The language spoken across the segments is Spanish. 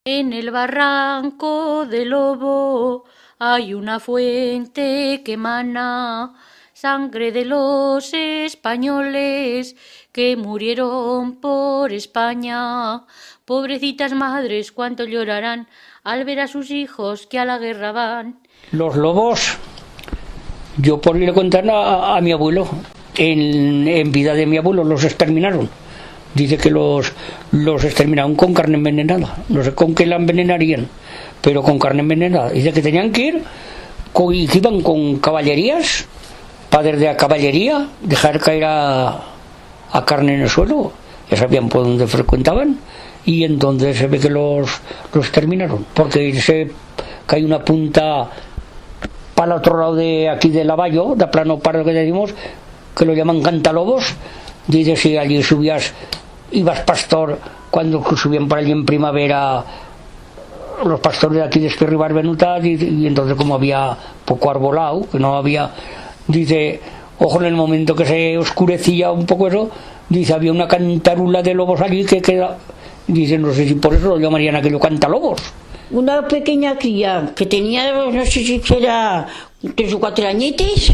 En el barranco del Lobo hay una fuente que emana sangre de los españoles que murieron por España. Pobrecitas madres, cuánto llorarán al ver a sus hijos que a la guerra van. Los lobos, yo por ir a contar a mi abuelo, en vida de mi abuelo los exterminaron. Dice que los exterminaron con carne envenenada. No sé con qué la envenenarían, pero con carne envenenada. Dice que tenían que ir, que iban con caballerías, padres de la caballería, dejar caer a carne en el suelo. Ya sabían por dónde frecuentaban. Y entonces se ve que los exterminaron. Porque se cae una punta para el otro lado de aquí de Lavallo, de plano para lo que decimos, que lo llaman Cantalobos. Dice si allí ibas pastor, cuando subían por allí en primavera los pastores de aquí de Espirribar Benuta, y entonces como había poco arbolado, que no había, dice, ojo, en el momento que se oscurecía un poco eso, dice, había una cantarula de lobos allí que queda, dice, no sé si por eso lo llamarían aquello cantalobos. Una pequeña cría que tenía, no sé si era 3 o 4 añitos,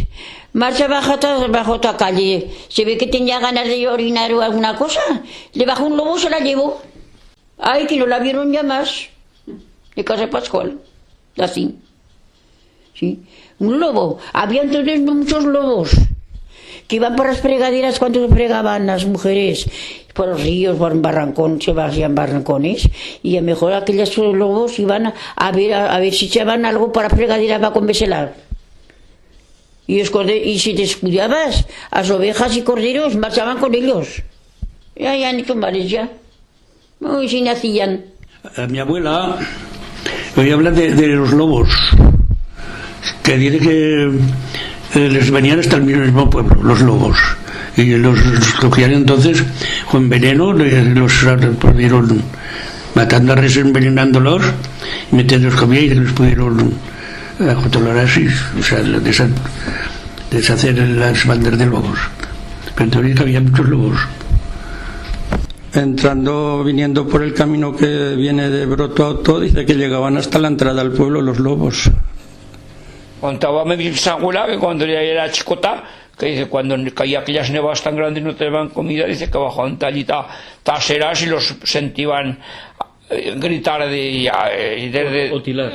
marcha bajo otra calle, se ve que tenía ganas de orinar o alguna cosa, le bajó un lobo, se la llevó. Ay, que no la vieron ya más, de casa Pascual, así. Sí, un lobo. Había entonces muchos lobos que iban por las fregaderas cuando se fregaban las mujeres, por los ríos, por barrancones, se hacían barrancones, y a lo mejor aquellos lobos iban a ver si echaban algo para fregadera para conveselar. Y si te descuidabas, las ovejas y corderos marchaban con ellos. Ya han hecho males ya. Y si nacían. A mi abuela oía hablar de los lobos, que dice que les venían hasta el mismo pueblo, los lobos. Y los cogían entonces con veneno, los pudieron matando a res, envenenándolos, y metiéndolos comida, y les pudieron controlar así, o sea, deshacer las bandas de lobos. Pero entonces había muchos lobos. Viniendo por el camino que viene de Broto a Otto, dice que llegaban hasta la entrada al pueblo los lobos. Contaba mi bisabuela que cuando ella era chicota, que dice, cuando caía aquellas nevadas tan grandes y no te daban comida, dice que bajaban tallita taseras y los sentían gritar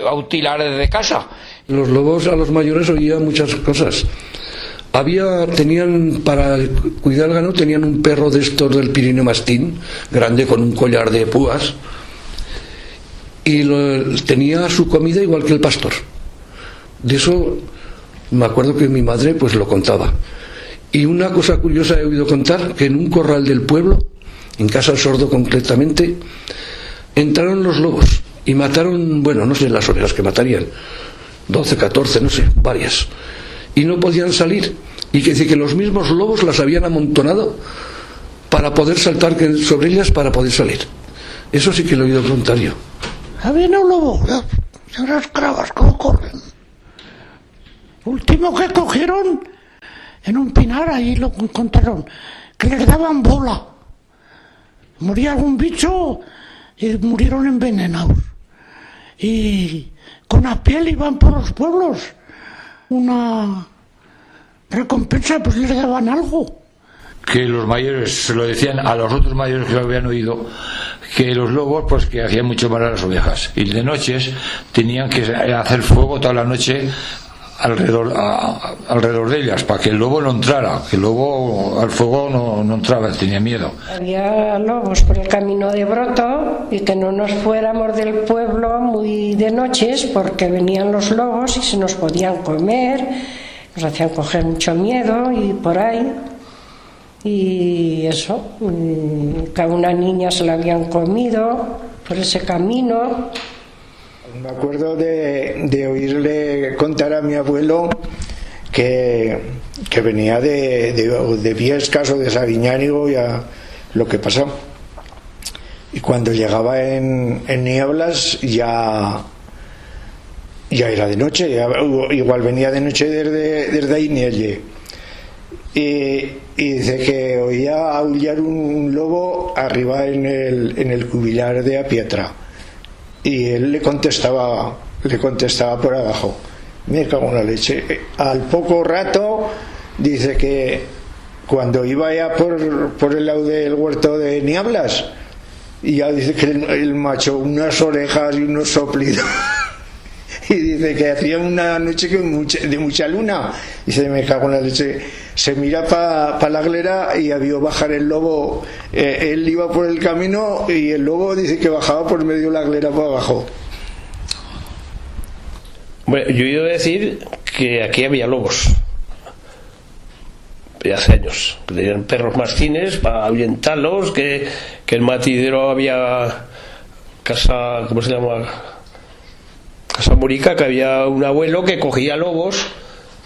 autilar desde casa. Los lobos a los mayores oían muchas cosas. Tenían para cuidar el ganado, tenían un perro de estos del Pirineo Mastín, grande, con un collar de púas, y tenía su comida igual que el pastor. De eso me acuerdo que mi madre pues lo contaba. Y una cosa curiosa he oído contar, que en un corral del pueblo, en Casa del Sordo concretamente, entraron los lobos y mataron, bueno, no sé las ovejas que matarían, 12, 14, no sé, varias, y no podían salir, y que dice que los mismos lobos las habían amontonado para poder saltar sobre ellas para poder salir. Eso sí que lo he oído contar yo. Había un lobo, unas cravas como corren. Último que cogieron en un pinar, ahí lo encontraron, que les daban bola. Moría algún bicho y murieron envenenados. Y con la piel iban por los pueblos. Una recompensa, pues les daban algo. Que los mayores se lo decían a los otros mayores que lo habían oído, que los lobos pues que hacían mucho mal a las ovejas, y de noches tenían que hacer fuego toda la noche alrededor de ellas, para que el lobo no entrara, que el lobo al fuego no entraba, tenía miedo. Había lobos por el camino de Broto, y que no nos fuéramos del pueblo muy de noches, porque venían los lobos y se nos podían comer, nos hacían coger mucho miedo y por ahí. Y eso, que a una niña se la habían comido por ese camino. Me acuerdo de oírle contar a mi abuelo que venía de Viescas o de Sabiñánigo, ya lo que pasó. Y cuando llegaba en nieblas ya era de noche, igual venía de noche desde Ainelle. Y dice que oía aullar un lobo arriba en el cubillar de Apietra. y él le contestaba por abajo, me cago en la leche. Al poco rato dice que cuando iba ya por el lado del huerto de Nieblas, y ya dice que el macho unas orejas y unos soplidos y dice que hacía una noche de mucha luna, y se me cago en la leche. Se mira para la glera y había bajar el lobo. Él iba por el camino y el lobo dice que bajaba por medio de la glera para abajo. Bueno, yo iba a decir que aquí había lobos hace años, que tenían perros mastines para ahuyentarlos, que en Matidero había casa, ¿cómo se llama? Casa Murica, que había un abuelo que cogía lobos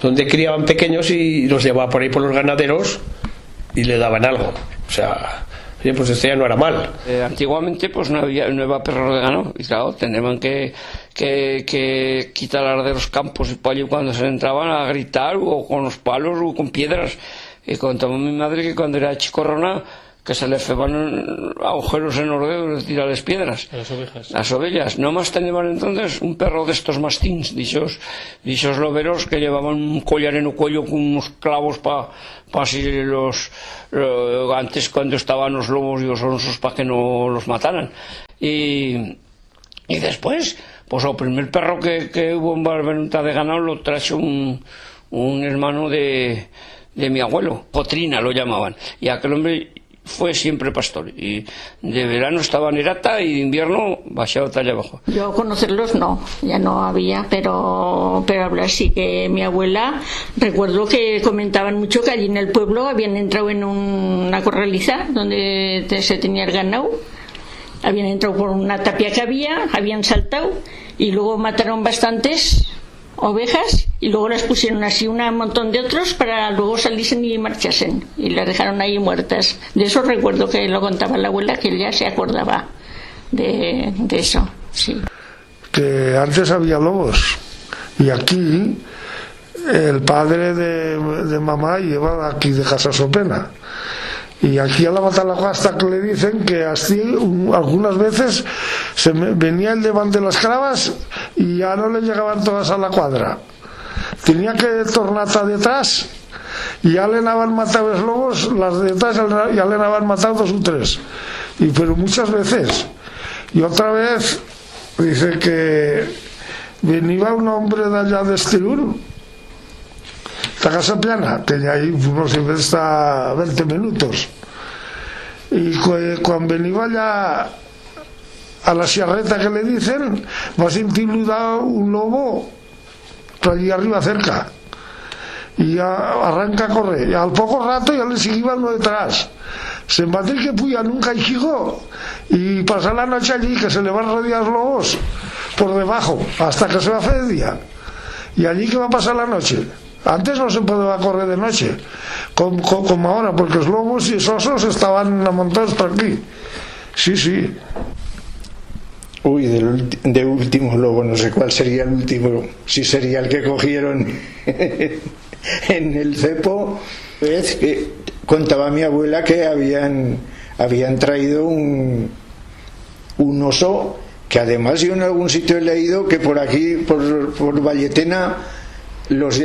donde criaban pequeños y los llevaba por ahí por los ganaderos y le daban algo. O sea, oye, pues este ya no era mal. Antiguamente pues no había perros de ganado, y claro, tenían que quitar de los campos y por allí cuando se entraban a gritar, o con los palos o con piedras. Y contaba mi madre que cuando era chicorrona, que se le feban agujeros en los dedos de tirarles piedras. Las ovejas. Nomás tenían entonces un perro de estos mastins, dichos loberos, que llevaban un collar en el cuello con unos clavos para así antes cuando estaban los lobos y los osos para que no los mataran. Y después, pues el primer perro que hubo en Barbenuta de ganado lo trajo un hermano de mi abuelo, Potrina lo llamaban, y aquel hombre fue siempre pastor, y de verano estaba en Erata y de invierno bajaba allá abajo. Yo conocerlos no, ya no había, pero hablar sí que mi abuela, recuerdo que comentaban mucho que allí en el pueblo habían entrado en una corraliza donde se tenía el ganado, habían entrado por una tapia que habían saltado y luego mataron bastantes ovejas y luego las pusieron así un montón de otros para luego salirse y marchasen, y las dejaron ahí muertas. De eso recuerdo que lo contaba la abuela, que ella se acordaba de eso, sí. Que antes había lobos, y aquí el padre de mamá lleva aquí de Casa Sopena, y aquí a la Matalagasta que le dicen que así algunas veces venía el levante de las cravas y ya no le llegaban todas a la cuadra, tenía que tornar hasta detrás y ya le habían matado los lobos, las de detrás ya le habían matado 2 o 3, pero muchas veces. Y otra vez dice que venía un hombre de allá de Estilur, la Casa Plana, que ya ahí no sé, está 20 minutos, y cuando venía ya a la sierreta que le dicen, va a sentir un lobo por allí arriba cerca, y ya arranca a correr, y al poco rato ya le seguía uno detrás, se embate que puya nunca y llegó, y pasa la noche allí que se le van a rodear los lobos por debajo hasta que se va a hacer de día, y allí que va a pasar la noche. Antes no se podía correr de noche como ahora, porque los lobos y los osos estaban amontonados por aquí. Sí. Uy, de último lobo, no sé cuál sería el último, si sería el que cogieron en el cepo. Que contaba mi abuela que habían traído un oso, que además yo en algún sitio he leído que por aquí, por Valletena, los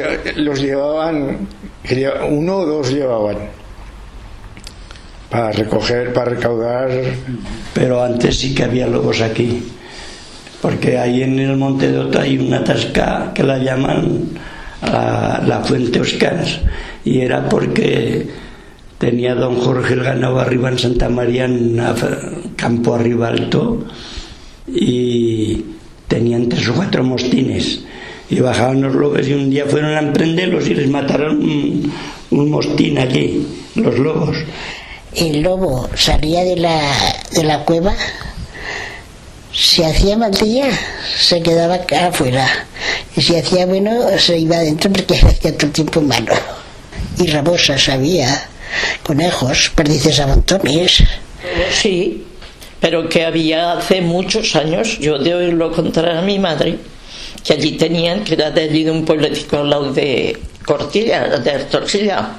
llevaban, 1 o 2 llevaban para recaudar. Pero antes sí que había lobos aquí, porque ahí en el Monte de Ota hay una tasca que la llaman la Fuente Oscaras, y era porque tenía don Jorge el ganado arriba en Santa María, en campo arriba alto, y tenían 3 o 4 mostines y bajaban los lobos, y un día fueron a emprenderlos y les mataron un mostín allí, los lobos. El lobo salía de la cueva, si hacía mal día se quedaba afuera, y si hacía bueno se iba adentro porque hacía todo el tiempo malo. Y rabosas había, conejos, perdices a montones. Sí, pero que había hace muchos años, yo de oírlo contar a mi madre, que allí tenían, que era de allí de un pueblecito al lado de Cortilla, de Torcilla,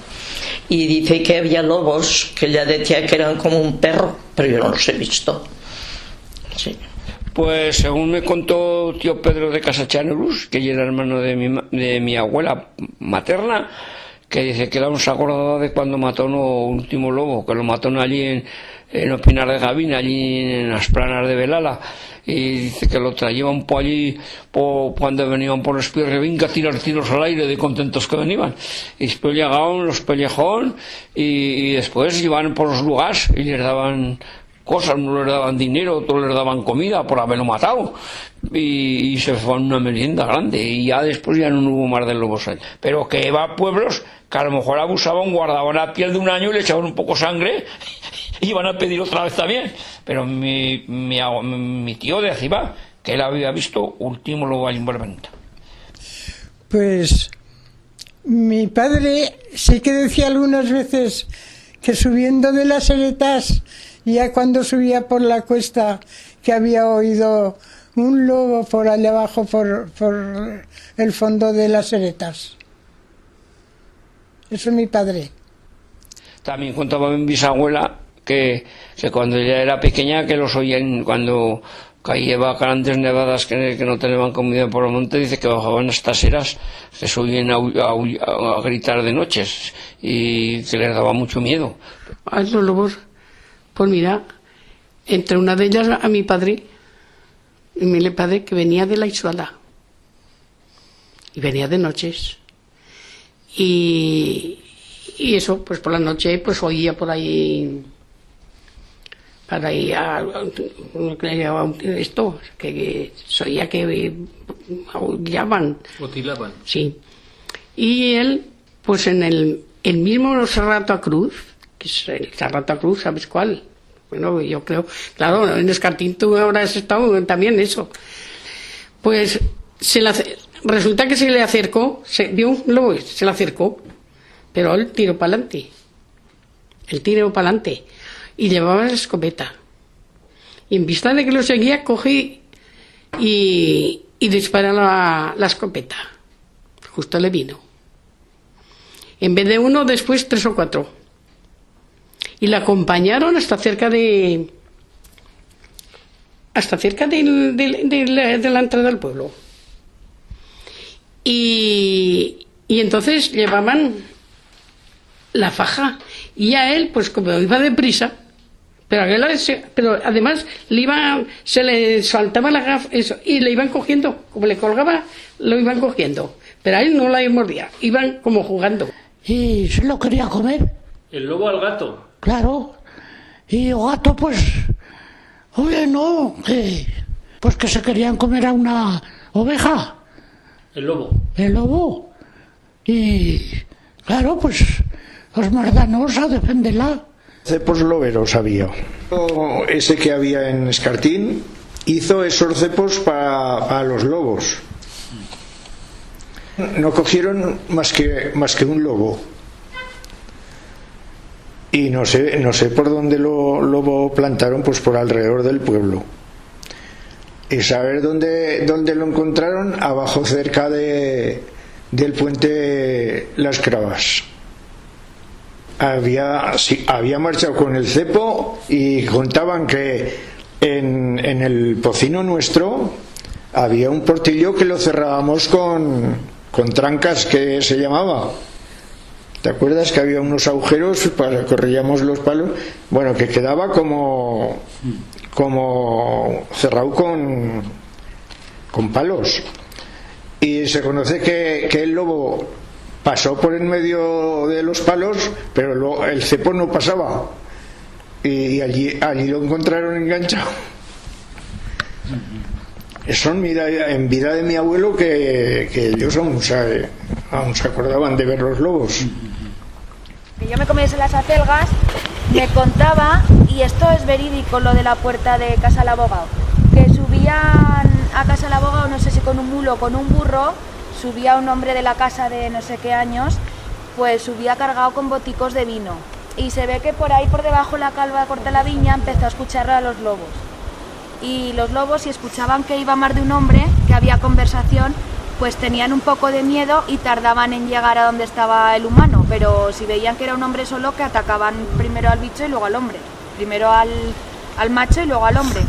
y dice que había lobos que ella decía que eran como un perro, pero yo no los he visto. Sí. Pues según me contó tío Pedro de Casachanerús, que era hermano de mi abuela materna, que dice que aún se acordaba de cuando mató un último lobo, que lo mató allí en Opinar de Gavina, allí en las planas de Velala, y dice que lo traían por allí cuando venían por los pies, venga a tirar tiros al aire de contentos que venían, y después llegaban los pellejón y después iban por los lugares y les daban cosas, no les daban dinero, otros les daban comida por haberlo matado, y se fue a una merienda grande, y ya después ya no hubo más de lobos ahí. Pero que iba a pueblos que a lo mejor abusaban, guardaban la piel de un año y le echaban un poco sangre y iban a pedir otra vez también. Pero mi tío decía que él había visto último lobo allí en Buenaventa. Pues mi padre sí que decía algunas veces que subiendo de las Heretas, ya cuando subía por la cuesta, que había oído un lobo por allá abajo, por el fondo de las Heretas. Eso es mi padre. También contaba mi bisabuela que cuando ella era pequeña, que los oían cuando caía grandes nevadas que no tenían comida por el monte, dice que bajaban estas eras, que se oían a gritar de noches y que les daba mucho miedo. A los lobos, pues mira, entre una de ellas a mi padre, que venía de la Isuala y venía de noches, y eso, pues por la noche pues oía por ahí esto, que se oía que aullaban. Otilaban. Sí. Y él, pues en el mismo Serrato Cruz, que es el Serrato Cruz, ¿sabes cuál? Bueno, yo creo, claro, en Escartín tú habrás estado también eso. Pues resulta que se le acercó, vio un lobo, se le acercó, pero él tiró para adelante. Y llevaba la escopeta. Y en vista de que lo seguía, cogí y disparó la escopeta. Justo le vino. En vez de uno, después 3 o 4. Y la acompañaron hasta cerca de la entrada del pueblo. Y entonces llevaban la faja. Y a él, pues como iba deprisa, pero además se le saltaba la gafa y le iban cogiendo, como le colgaba, lo iban cogiendo. Pero a él no la mordía, iban como jugando. Y se lo quería comer. ¿El lobo al gato? Claro. Y el gato, pues, oye, no, pues que se querían comer a una oveja. El lobo. Y claro, pues los mardanos a defenderla. Cepos loberos había. Ese que había en Escartín hizo esos cepos para los lobos. No cogieron más que un lobo. Y no sé por dónde lo plantaron, pues por alrededor del pueblo. Y saber dónde lo encontraron, abajo cerca del puente Las Cravas. Había marchado con el cepo y contaban que en el pocino nuestro había un portillo que lo cerrábamos con trancas, que se llamaba. ¿Te acuerdas que había unos agujeros para corríamos los palos? Bueno, que quedaba como cerrado con palos. Y se conoce que el lobo pasó por en medio de los palos, pero el cepo no pasaba. Y allí lo encontraron enganchado. Eso en vida de mi abuelo, que ellos aún se acordaban de ver los lobos. Que yo me comiese las acelgas, me contaba, y esto es verídico, lo de la puerta de Casa del Abogado, que subían a Casa del Abogado, no sé si con un mulo o con un burro, subía un hombre de la casa de no sé qué años, pues subía cargado con boticos de vino. Y se ve que por ahí, por debajo de la calva corta de la viña, empezó a escuchar a los lobos. Y los lobos, si escuchaban que iba más de un hombre, que había conversación, pues tenían un poco de miedo y tardaban en llegar a donde estaba el humano, pero si veían que era un hombre solo, que atacaban primero al bicho y luego al hombre, primero al macho y luego al hombre.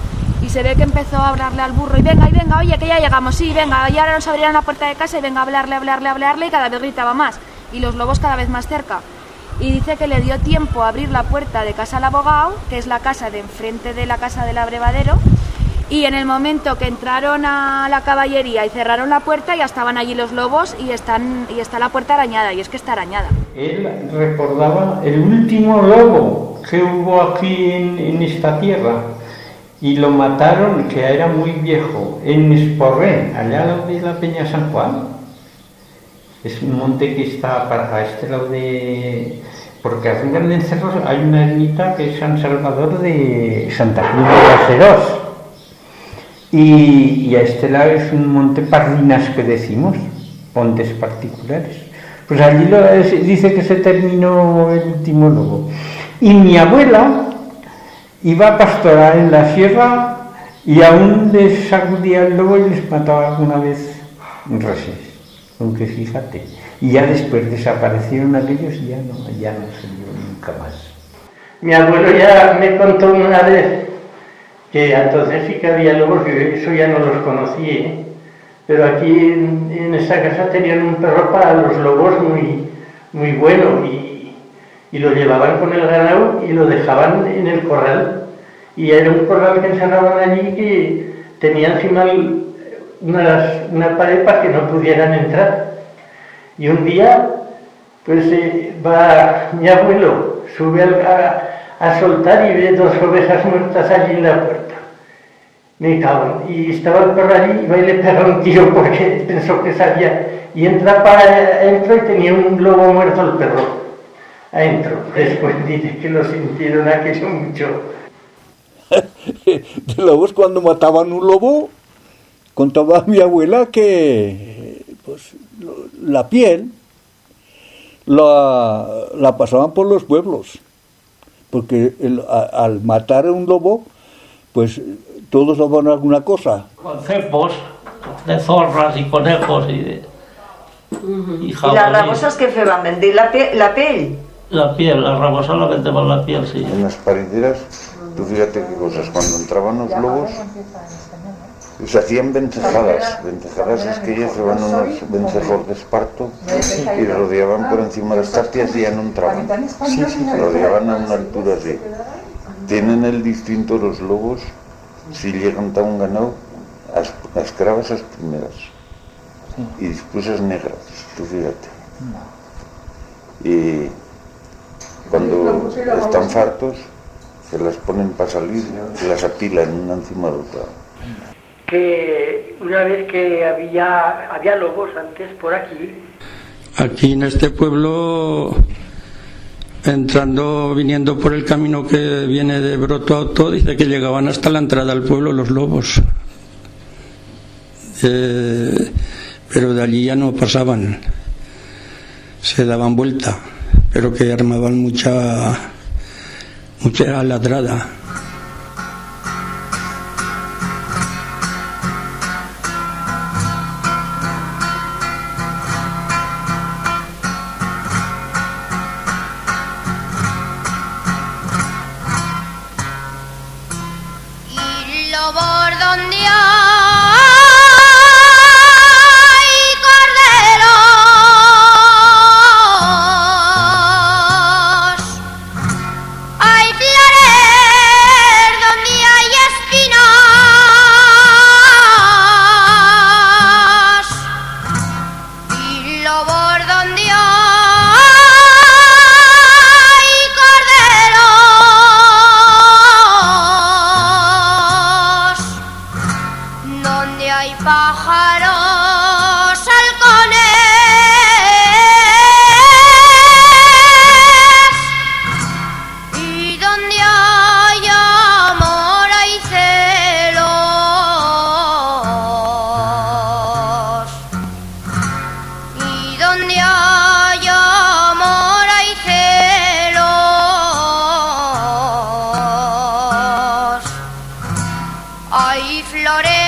y se ve que empezó a hablarle al burro y venga, oye, que ya llegamos, sí, venga, y ahora nos abrirán la puerta de casa y venga a hablarle y cada vez gritaba más y los lobos cada vez más cerca. Y dice que le dio tiempo a abrir la puerta de casa al abogado, que es la casa de enfrente de la casa del abrevadero, y en el momento que entraron a la caballería y cerraron la puerta ya estaban allí los lobos y está la puerta arañada, y es que está arañada. Él recordaba el último lobo que hubo aquí en esta tierra y lo mataron, que era muy viejo, en Esporrén, allá al lado de la Peña San Juan. Es un monte que está para este lado de... Porque arriba en Cerros hay una ermita que es San Salvador de Santa Cruz de Caseros. Y a este lado es un monte Pardinas que decimos, montes particulares. Pues allí dice que se terminó el último lobo. Y mi abuela iba a pastorar en la sierra y aún les sacudía el lobo y les mataba alguna vez reses. Aunque fíjate, y ya después desaparecieron aquellos y ya no se vio nunca más. Mi abuelo ya me contó una vez que entonces sí que había lobos, que eso ya no los conocí, ¿eh? Pero aquí en esa casa tenían un perro para los lobos muy bueno y lo llevaban con el ganado y lo dejaban en el corral. Y era un corral que encerraban allí que tenía encima una pared para que no pudieran entrar. Y un día, pues va mi abuelo, sube a soltar y ve 2 ovejas muertas allí en la puerta. Me cago. Y estaba el perro allí y va y le pega un tiro porque pensó que sabía. Y entra para adentro y tenía un lobo muerto el perro. Adentro. Después dice que lo sintieron aquello mucho. De lobos, cuando mataban un lobo, contaba mi abuela que pues, la piel la pasaban por los pueblos, porque al matar a un lobo, pues todos daban alguna cosa. Con cepos de zorras y conejos y ¿Y las rabosas que feban? ¿Vender la piel? La piel, la rabosa la vendemos la piel, sí. En las parideras, tú fíjate qué cosas, cuando entraban los lobos, se hacían vencejadas. Vencejadas es que ellas llevaban unos vencejos de esparto y rodeaban por encima de las tapias y ya no entraban. Rodeaban a una altura así. Tienen el distinto los lobos, si llegan a un ganado, las cravas las primeras y después las negras, tú fíjate. Y cuando están fartos, se las ponen para salir, se las apilan una encima de otra. Que una vez que había lobos antes por aquí. Aquí en este pueblo, viniendo por el camino que viene de Broto a Otto, dice que llegaban hasta la entrada al pueblo los lobos. Pero de allí ya no pasaban, se daban vuelta, pero que armaban mucha ladrada. Hay flores